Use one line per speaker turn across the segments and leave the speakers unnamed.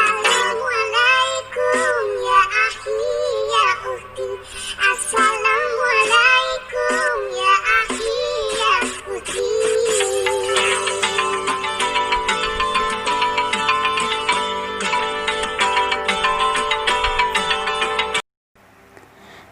Assalamualaikum ya akhi ya ukhti. Assalamualaikum ya akhi ya ukhti.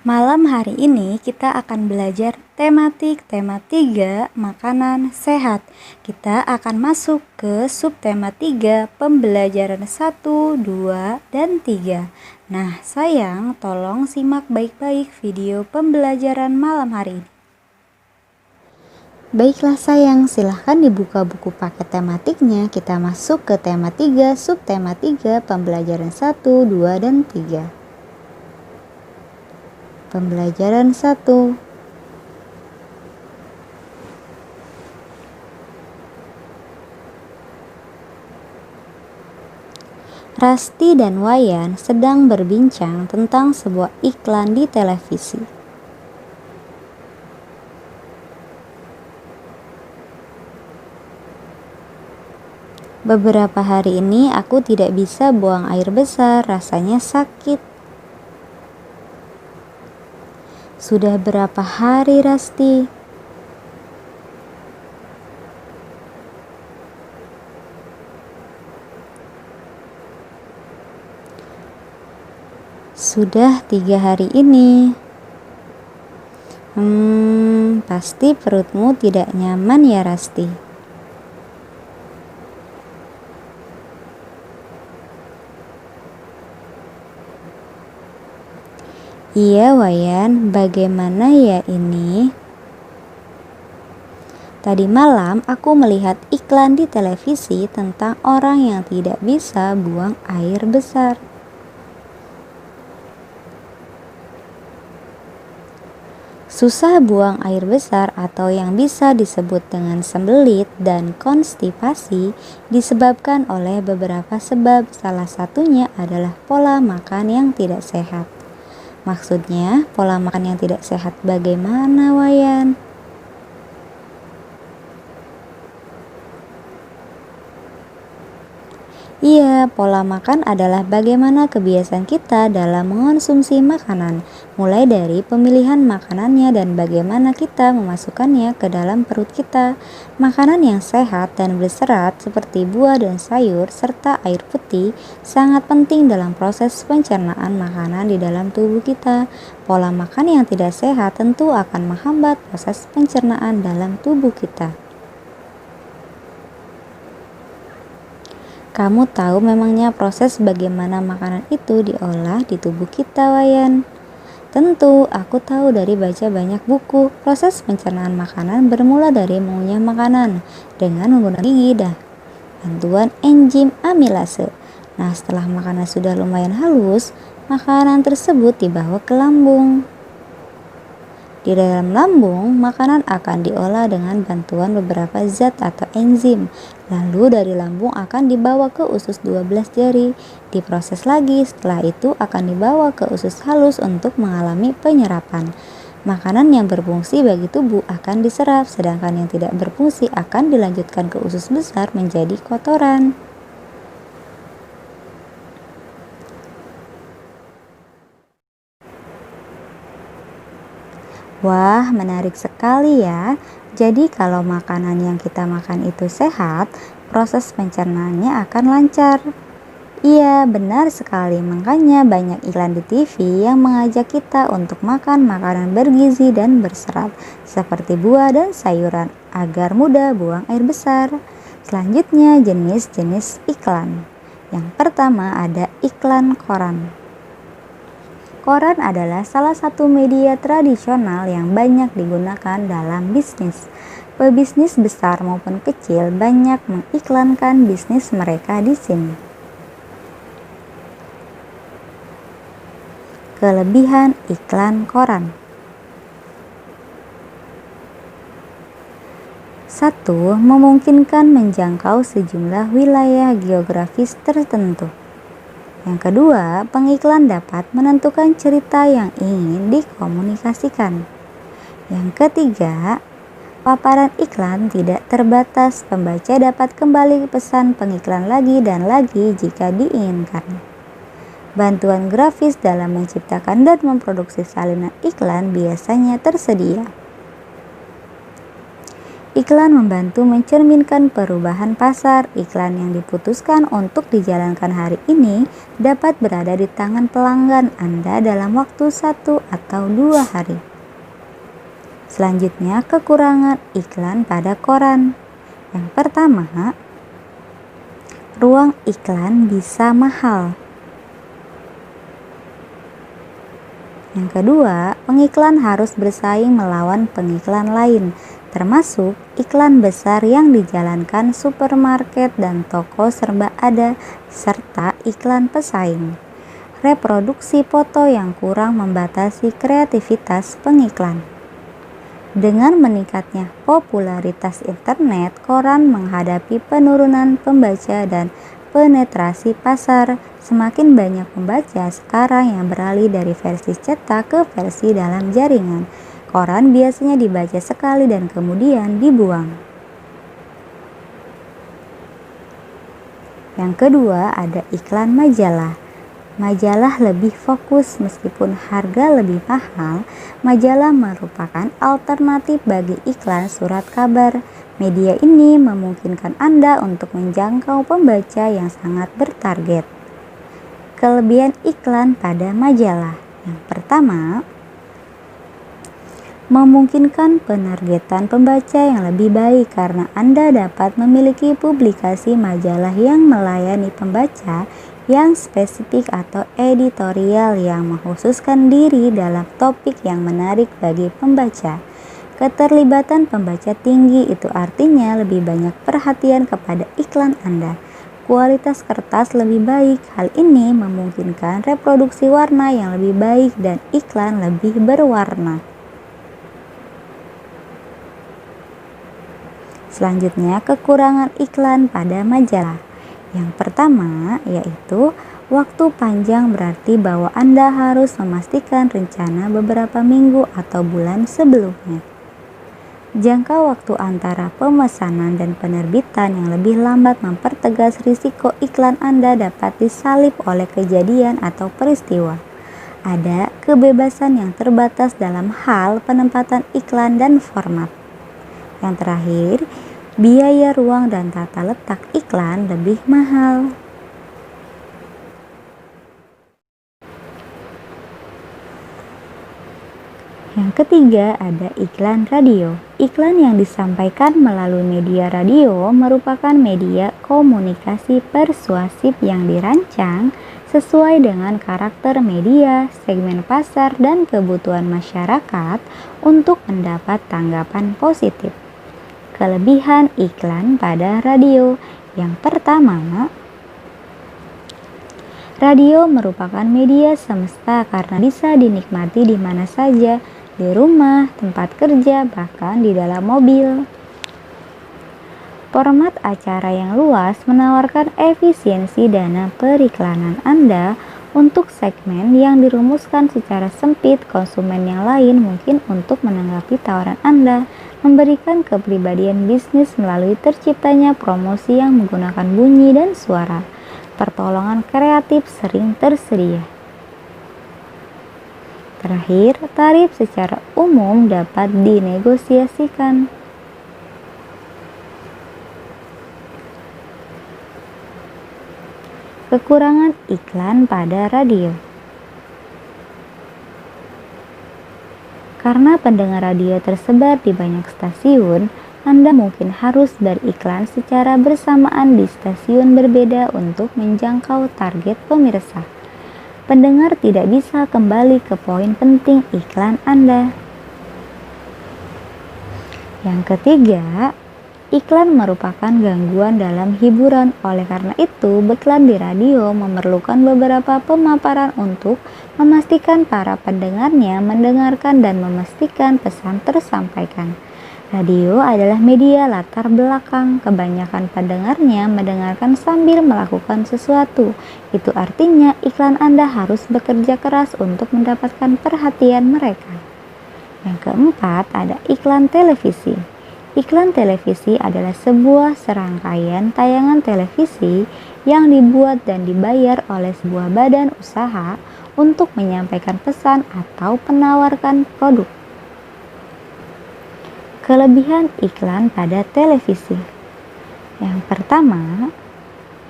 Malam hari ini kita akan belajar tematik tema 3 makanan sehat. Kita akan masuk ke subtema 3 pembelajaran 1, 2, dan 3. Nah sayang, tolong simak baik-baik video pembelajaran malam hari ini. Baiklah sayang, silahkan dibuka buku paket tematiknya. Kita masuk ke tema 3 subtema 3 pembelajaran 1, 2, dan 3. Pembelajaran 1. Rasti dan Wayan sedang berbincang tentang sebuah iklan di televisi. Beberapa hari ini aku tidak bisa buang air besar, rasanya sakit. Sudah berapa hari, Rasti? Sudah 3 hari ini. Pasti perutmu tidak nyaman ya, Rasti. Iya Wayan, bagaimana ya ini? Tadi malam aku melihat iklan di televisi tentang orang yang tidak bisa buang air besar. Susah buang air besar atau yang bisa disebut dengan sembelit dan konstipasi disebabkan oleh beberapa sebab. Salah satunya adalah pola makan yang tidak sehat. Maksudnya, pola makan yang tidak sehat bagaimana, Wayan? Iya, pola makan adalah bagaimana kebiasaan kita dalam mengonsumsi makanan, mulai dari pemilihan makanannya dan bagaimana kita memasukkannya ke dalam perut kita. Makanan yang sehat dan berserat seperti buah dan sayur serta air putih sangat penting dalam proses pencernaan makanan di dalam tubuh kita. Pola makan yang tidak sehat tentu akan menghambat proses pencernaan dalam tubuh kita. Kamu tahu memangnya proses bagaimana makanan itu diolah di tubuh kita, Wayan? Tentu, aku tahu dari baca banyak buku. Proses pencernaan makanan bermula dari mengunyah makanan dengan menggunakan gigi dan bantuan enzim amilase. Nah, setelah makanan sudah lumayan halus, makanan tersebut dibawa ke lambung. Di dalam lambung, makanan akan diolah dengan bantuan beberapa zat atau enzim. Lalu dari lambung akan dibawa ke usus 12 jari. Diproses lagi, setelah itu akan dibawa ke usus halus untuk mengalami penyerapan. Makanan yang berfungsi bagi tubuh akan diserap, sedangkan yang tidak berfungsi akan dilanjutkan ke usus besar menjadi kotoran. Wah, menarik sekali ya. Jadi kalau makanan yang kita makan itu sehat, proses pencernaannya akan lancar. Iya, benar sekali. Makanya banyak iklan di TV yang mengajak kita untuk makan makanan bergizi dan berserat, seperti buah dan sayuran, agar mudah buang air besar. Selanjutnya, jenis-jenis iklan. Yang pertama ada iklan koran. Koran adalah salah satu media tradisional yang banyak digunakan dalam bisnis. Pebisnis besar maupun kecil banyak mengiklankan bisnis mereka di sini. Kelebihan iklan koran. 1. Memungkinkan menjangkau sejumlah wilayah geografis tertentu. Yang kedua, pengiklan dapat menentukan cerita yang ingin dikomunikasikan. Yang ketiga, paparan iklan tidak terbatas, pembaca dapat kembali pesan pengiklan lagi dan lagi jika diinginkan. Bantuan grafis dalam menciptakan dan memproduksi salinan iklan biasanya tersedia. Iklan membantu mencerminkan perubahan pasar. Iklan yang diputuskan untuk dijalankan hari ini dapat berada di tangan pelanggan Anda dalam waktu 1 atau 2 hari. Selanjutnya, kekurangan iklan pada koran. Yang pertama, ruang iklan bisa mahal. Yang kedua, pengiklan harus bersaing melawan pengiklan lain, termasuk iklan besar yang dijalankan supermarket dan toko serba ada, serta iklan pesaing. Reproduksi foto yang kurang membatasi kreativitas pengiklan. Dengan meningkatnya popularitas internet, koran menghadapi penurunan pembaca dan penetrasi pasar. Semakin banyak pembaca sekarang yang beralih dari versi cetak ke versi dalam jaringan. Koran biasanya dibaca sekali dan kemudian dibuang. Yang kedua ada iklan majalah. Majalah lebih fokus meskipun harga lebih mahal. Majalah merupakan alternatif bagi iklan surat kabar. Media ini memungkinkan Anda untuk menjangkau pembaca yang sangat bertarget. Kelebihan iklan pada majalah. Yang pertama, memungkinkan penargetan pembaca yang lebih baik karena Anda dapat memiliki publikasi majalah yang melayani pembaca yang spesifik atau editorial yang mengkhususkan diri dalam topik yang menarik bagi pembaca. Keterlibatan pembaca tinggi itu artinya lebih banyak perhatian kepada iklan Anda. Kualitas kertas lebih baik. Hal ini memungkinkan reproduksi warna yang lebih baik dan iklan lebih berwarna. Selanjutnya, kekurangan iklan pada majalah. Yang pertama yaitu waktu panjang, berarti bahwa Anda harus memastikan rencana beberapa minggu atau bulan sebelumnya. Jangka waktu antara pemesanan dan penerbitan yang lebih lambat mempertegas risiko iklan Anda dapat disalib oleh kejadian atau peristiwa. Ada kebebasan yang terbatas dalam hal penempatan iklan dan format. Yang terakhir, biaya ruang dan tata letak iklan lebih mahal. Yang ketiga ada iklan radio. Iklan yang disampaikan melalui media radio merupakan media komunikasi persuasif yang dirancang sesuai dengan karakter media, segmen pasar, dan kebutuhan masyarakat untuk mendapat tanggapan positif. Kelebihan iklan pada radio. Yang pertama, radio merupakan media semesta karena bisa dinikmati di mana saja, di rumah, tempat kerja, bahkan di dalam mobil. Format acara yang luas menawarkan efisiensi dana periklanan Anda untuk segmen yang dirumuskan secara sempit. Konsumen yang lain mungkin untuk menanggapi tawaran Anda, memberikan kepribadian bisnis melalui terciptanya promosi yang menggunakan bunyi dan suara. Pertolongan kreatif sering tersedia. Terakhir, tarif secara umum dapat dinegosiasikan. Kekurangan iklan pada radio. Karena pendengar radio tersebar di banyak stasiun, Anda mungkin harus beriklan secara bersamaan di stasiun berbeda untuk menjangkau target pemirsa. Pendengar tidak bisa kembali ke poin penting iklan Anda. Yang ketiga, iklan merupakan gangguan dalam hiburan. Oleh karena itu, beriklan di radio memerlukan beberapa pemaparan untuk memastikan para pendengarnya mendengarkan dan memastikan pesan tersampaikan. Radio adalah media latar belakang. Kebanyakan pendengarnya mendengarkan sambil melakukan sesuatu. Itu artinya iklan Anda harus bekerja keras untuk mendapatkan perhatian mereka. Yang keempat, ada iklan televisi. Iklan televisi adalah sebuah serangkaian tayangan televisi yang dibuat dan dibayar oleh sebuah badan usaha untuk menyampaikan pesan atau menawarkan produk. Kelebihan iklan pada televisi. Yang pertama,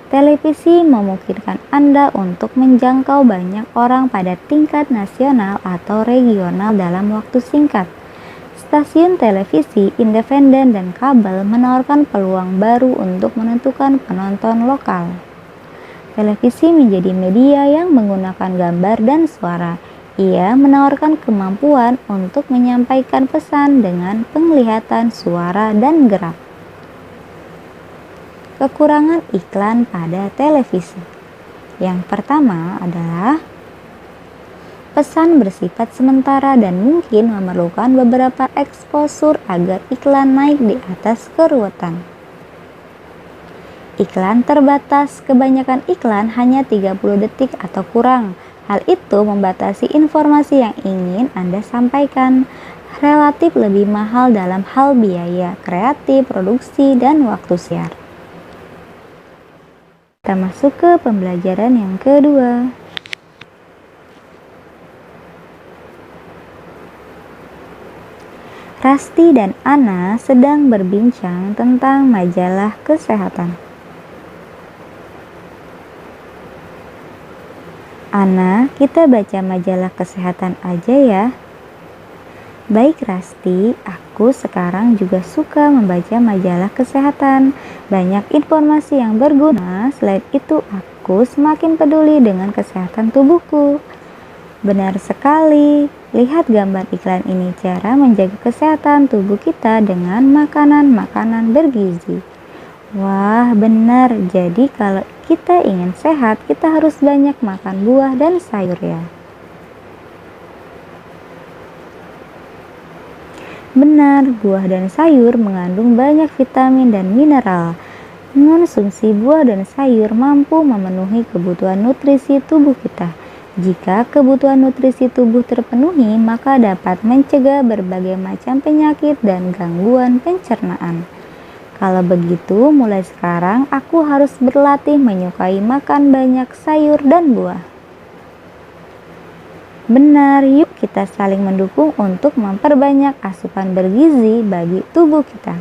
televisi memungkinkan Anda untuk menjangkau banyak orang pada tingkat nasional atau regional dalam waktu singkat. Stasiun televisi independen dan kabel menawarkan peluang baru untuk menentukan penonton lokal. Televisi menjadi media yang menggunakan gambar dan suara. Ia menawarkan kemampuan untuk menyampaikan pesan dengan penglihatan, suara, dan gerak. Kekurangan iklan pada televisi. Yang pertama adalah pesan bersifat sementara dan mungkin memerlukan beberapa eksposur agar iklan naik di atas keruwetan. Iklan terbatas, kebanyakan iklan hanya 30 detik atau kurang. Hal itu membatasi informasi yang ingin Anda sampaikan. Relatif lebih mahal dalam hal biaya, kreatif, produksi, dan waktu siar. Kita masuk ke pembelajaran yang kedua. Rasti dan Ana sedang berbincang tentang majalah kesehatan. Ana, kita baca majalah kesehatan aja ya. Baik Rasti, aku sekarang juga suka membaca majalah kesehatan. Banyak informasi yang berguna, selain itu aku semakin peduli dengan kesehatan tubuhku. Benar sekali, lihat gambar iklan ini cara menjaga kesehatan tubuh kita dengan makanan-makanan bergizi. Wah, benar. Jadi kalau kita ingin sehat, kita harus banyak makan buah dan sayur ya. Benar, buah dan sayur mengandung banyak vitamin dan mineral. Mengonsumsi buah dan sayur mampu memenuhi kebutuhan nutrisi tubuh kita. Jika kebutuhan nutrisi tubuh terpenuhi, maka dapat mencegah berbagai macam penyakit dan gangguan pencernaan. Kalau begitu, mulai sekarang aku harus berlatih menyukai makan banyak sayur dan buah. Benar, yuk kita saling mendukung untuk memperbanyak asupan bergizi bagi tubuh kita.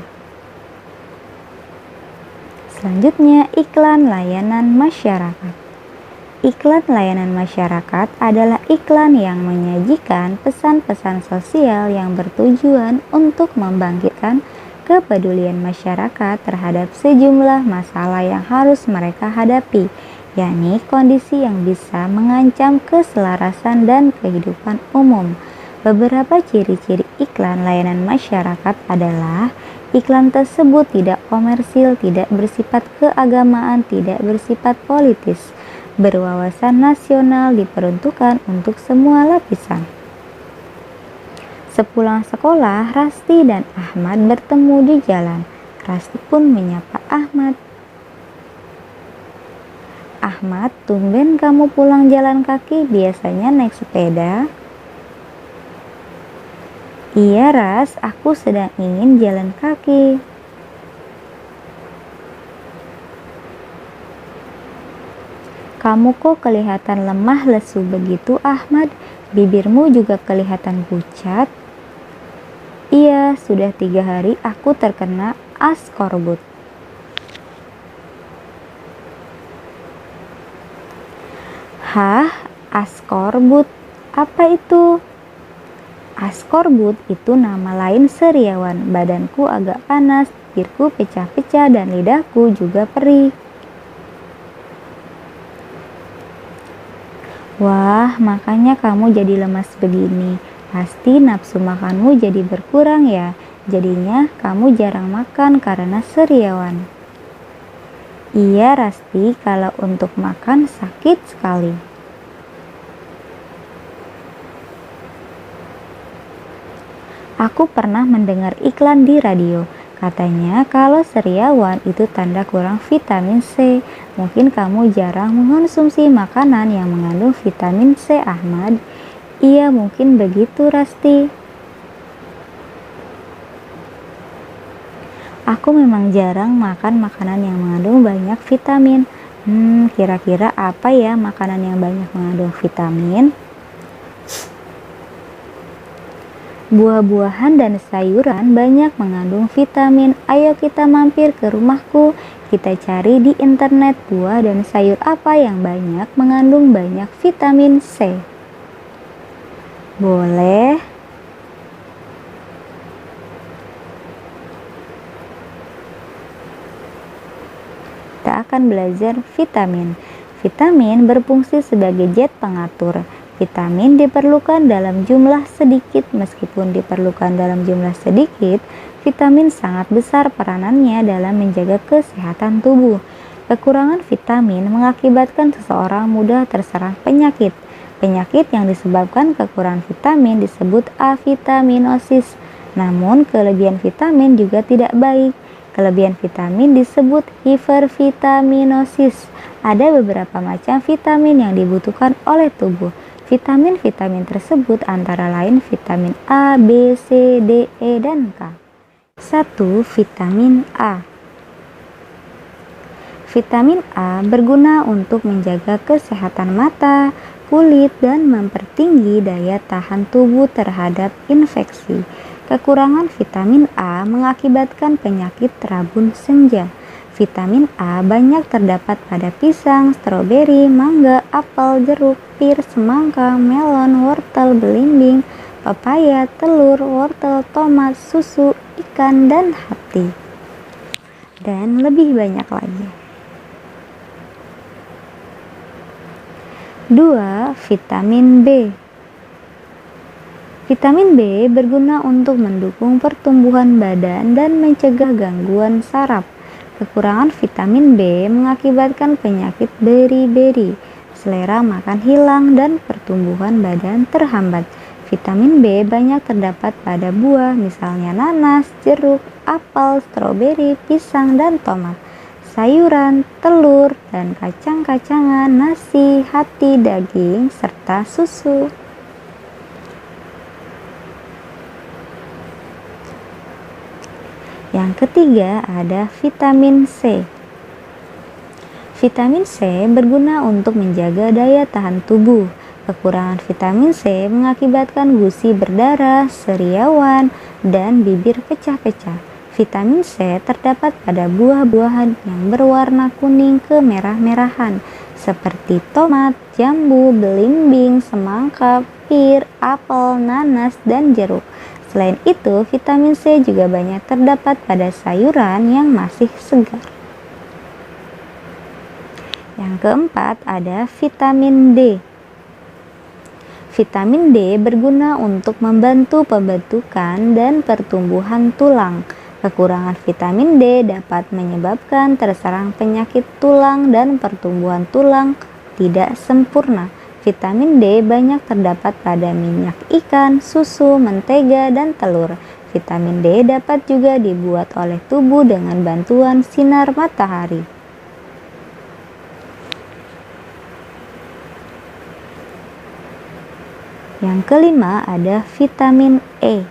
Selanjutnya, iklan layanan masyarakat. Iklan layanan masyarakat adalah iklan yang menyajikan pesan-pesan sosial yang bertujuan untuk membangkitkan kepedulian masyarakat terhadap sejumlah masalah yang harus mereka hadapi, yakni kondisi yang bisa mengancam keselarasan dan kehidupan umum. Beberapa ciri-ciri iklan layanan masyarakat adalah iklan tersebut tidak komersil, tidak bersifat keagamaan, tidak bersifat politis, berwawasan nasional, diperuntukkan untuk semua lapisan. Sepulang sekolah, Rasti dan Ahmad bertemu di jalan. Rasti pun menyapa Ahmad. Ahmad, tumben kamu pulang jalan kaki, biasanya naik sepeda. Iya Ras, aku sedang ingin jalan kaki. Kamu kok kelihatan lemah lesu begitu Ahmad, bibirmu juga kelihatan pucat. Iya, sudah 3 hari aku terkena askorbut. Hah, askorbut? Apa itu? Askorbut itu nama lain seriawan. Badanku agak panas, bibirku pecah-pecah dan lidahku juga perih. Wah, makanya kamu jadi lemas begini. Pasti nafsu makanmu jadi berkurang ya. Jadinya kamu jarang makan karena seriawan. Iya, Rasti, kalau untuk makan sakit sekali. Aku pernah mendengar iklan di radio. Katanya kalau seriawan itu tanda kurang vitamin C. Mungkin kamu jarang mengonsumsi makanan yang mengandung vitamin C, Ahmad. Iya, mungkin begitu, Rasti. Aku memang jarang makan makanan yang mengandung banyak vitamin. Kira-kira apa ya makanan yang banyak mengandung vitamin? Buah-buahan dan sayuran banyak mengandung vitamin. Ayo kita mampir ke rumahku. Kita cari di internet buah dan sayur apa yang banyak mengandung banyak vitamin C. Boleh. Kita akan belajar vitamin. Vitamin berfungsi sebagai zat pengatur. Vitamin diperlukan dalam jumlah sedikit. Meskipun diperlukan dalam jumlah sedikit, vitamin sangat besar peranannya dalam menjaga kesehatan tubuh. Kekurangan vitamin mengakibatkan seseorang mudah terserang penyakit. Penyakit yang disebabkan kekurangan vitamin disebut avitaminosis. Namun, kelebihan vitamin juga tidak baik. Kelebihan vitamin disebut hipervitaminosis. Ada beberapa macam vitamin yang dibutuhkan oleh tubuh. Vitamin-vitamin tersebut antara lain vitamin A, B, C, D, E, dan K. 1. Vitamin A. Vitamin A berguna untuk menjaga kesehatan mata, kulit, dan mempertinggi daya tahan tubuh terhadap infeksi. Kekurangan vitamin A mengakibatkan penyakit rabun senja. Vitamin A banyak terdapat pada pisang, stroberi, mangga, apel, jeruk, pir, semangka, melon, wortel, belimbing, pepaya, telur, wortel, tomat, susu, ikan, dan hati. Dan lebih banyak lagi. 2. Vitamin B. Vitamin B berguna untuk mendukung pertumbuhan badan dan mencegah gangguan saraf. Kekurangan vitamin B mengakibatkan penyakit beri-beri, selera makan hilang, dan pertumbuhan badan terhambat. Vitamin B banyak terdapat pada buah, misalnya nanas, jeruk, apel, stroberi, pisang, dan tomat, sayuran, telur, dan kacang-kacangan, nasi, hati, daging, serta susu. Yang ketiga ada vitamin C. Vitamin C berguna untuk menjaga daya tahan tubuh. Kekurangan vitamin C mengakibatkan gusi berdarah, seriawan, dan bibir pecah-pecah. Vitamin C terdapat pada buah-buahan yang berwarna kuning kemerah-merahan seperti tomat, jambu, belimbing, semangka, pir, apel, nanas, dan jeruk. Selain itu, vitamin C juga banyak terdapat pada sayuran yang masih segar. Yang keempat ada vitamin D. Vitamin D berguna untuk membantu pembentukan dan pertumbuhan tulang. Kekurangan vitamin D dapat menyebabkan terserang penyakit tulang dan pertumbuhan tulang tidak sempurna. Vitamin D banyak terdapat pada minyak ikan, susu, mentega, dan telur. Vitamin D dapat juga dibuat oleh tubuh dengan bantuan sinar matahari. Yang kelima ada vitamin E.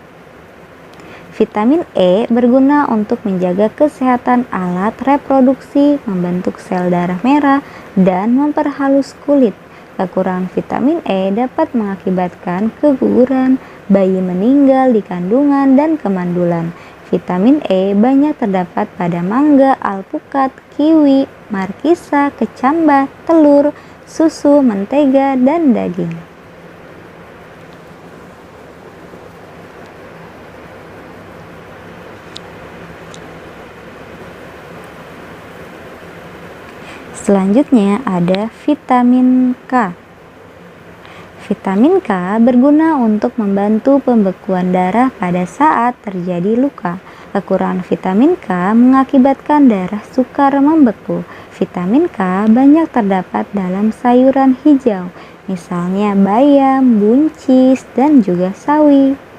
Vitamin E berguna untuk menjaga kesehatan alat reproduksi, membentuk sel darah merah, dan memperhalus kulit. Kekurangan vitamin E dapat mengakibatkan keguguran, bayi meninggal di kandungan, dan kemandulan. Vitamin E banyak terdapat pada mangga, alpukat, kiwi, markisa, kecambah, telur, susu, mentega, dan daging. Selanjutnya ada vitamin K. Vitamin K berguna untuk membantu pembekuan darah pada saat terjadi luka. Kekurangan vitamin K mengakibatkan darah sukar membeku. Vitamin K banyak terdapat dalam sayuran hijau, misalnya bayam, buncis, dan juga sawi.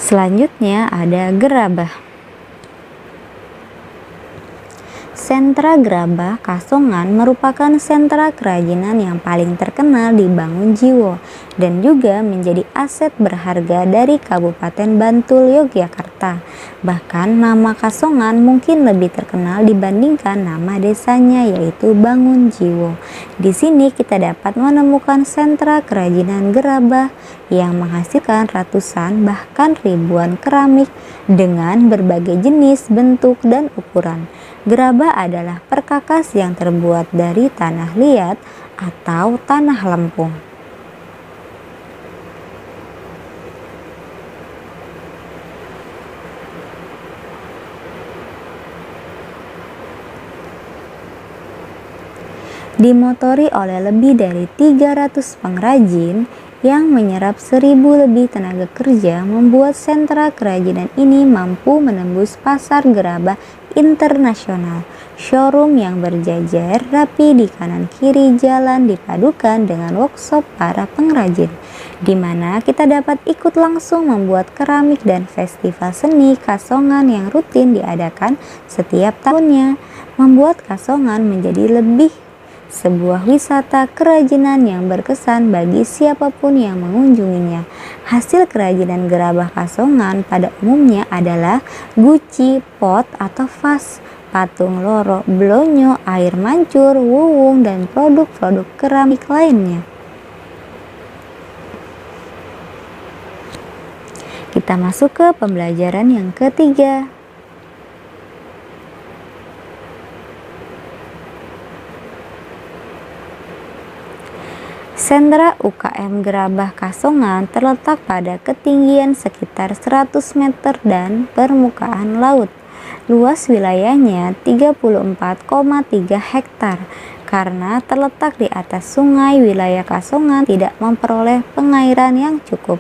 Selanjutnya ada gerabah. Sentra Gerabah Kasongan merupakan sentra kerajinan yang paling terkenal di Bangunjiwo dan juga menjadi aset berharga dari Kabupaten Bantul, Yogyakarta. Bahkan nama Kasongan mungkin lebih terkenal dibandingkan nama desanya, yaitu Bangunjiwo. Di sini kita dapat menemukan sentra kerajinan gerabah yang menghasilkan ratusan bahkan ribuan keramik dengan berbagai jenis, bentuk, dan ukuran. Gerabah adalah perkakas yang terbuat dari tanah liat atau tanah lempung. Dimotori oleh lebih dari 300 pengrajin yang menyerap 1.000 lebih tenaga kerja, membuat sentra kerajinan ini mampu menembus pasar gerabah internasional. Showroom yang berjajar rapi di kanan kiri jalan dipadukan dengan workshop para pengrajin, di mana kita dapat ikut langsung membuat keramik, dan festival seni Kasongan yang rutin diadakan setiap tahunnya, membuat Kasongan menjadi lebih sebuah wisata kerajinan yang berkesan bagi siapapun yang mengunjunginya. Hasil kerajinan gerabah Kasongan pada umumnya adalah guci, pot atau vas, patung loro, blonyo, air mancur, wuwung, dan produk-produk keramik lainnya. Kita masuk ke pembelajaran yang ketiga. Sentra UKM Gerabah Kasongan terletak pada ketinggian sekitar 100 meter dan permukaan laut. Luas wilayahnya 34,3 hektar. Karena terletak di atas sungai, wilayah Kasongan tidak memperoleh pengairan yang cukup.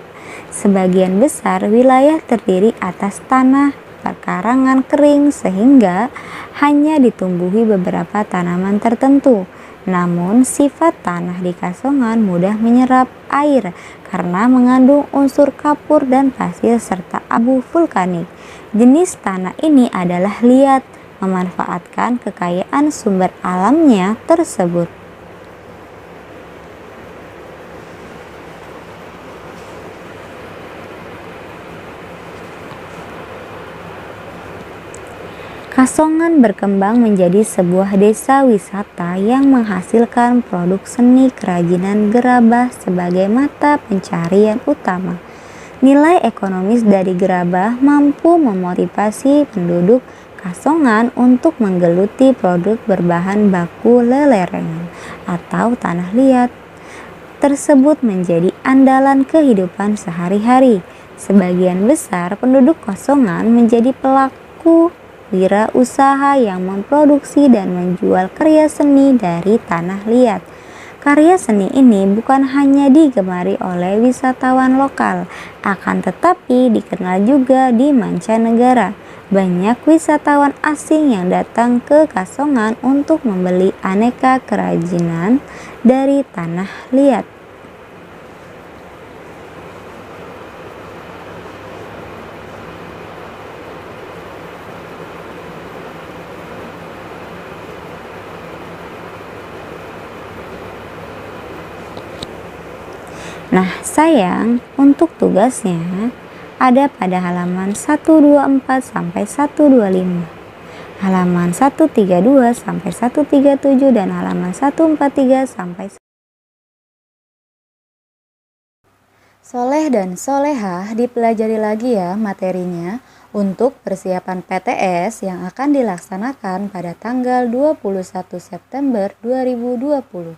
Sebagian besar wilayah terdiri atas tanah perkarangan kering sehingga hanya ditumbuhi beberapa tanaman tertentu. Namun, sifat tanah di Kasongan mudah menyerap air karena mengandung unsur kapur dan pasir serta abu vulkanik. Jenis tanah ini adalah liat, memanfaatkan kekayaan sumber alamnya tersebut. Kasongan berkembang menjadi sebuah desa wisata yang menghasilkan produk seni kerajinan gerabah sebagai mata pencarian utama. Nilai ekonomis dari gerabah mampu memotivasi penduduk Kasongan untuk menggeluti produk berbahan baku lelerengan atau tanah liat tersebut menjadi andalan kehidupan sehari-hari. Sebagian besar penduduk Kasongan menjadi pelaku wirausaha yang memproduksi dan menjual karya seni dari tanah liat. Karya seni ini bukan hanya digemari oleh wisatawan lokal, akan tetapi dikenal juga di mancanegara. Banyak wisatawan asing yang datang ke Kasongan untuk membeli aneka kerajinan dari tanah liat. Nah, sayang, untuk tugasnya ada pada halaman 124 sampai 125, halaman 132 sampai 137, dan halaman 143 sampai. Soleh dan solehah dipelajari lagi ya materinya untuk persiapan PTS yang akan dilaksanakan pada tanggal 21 September 2020.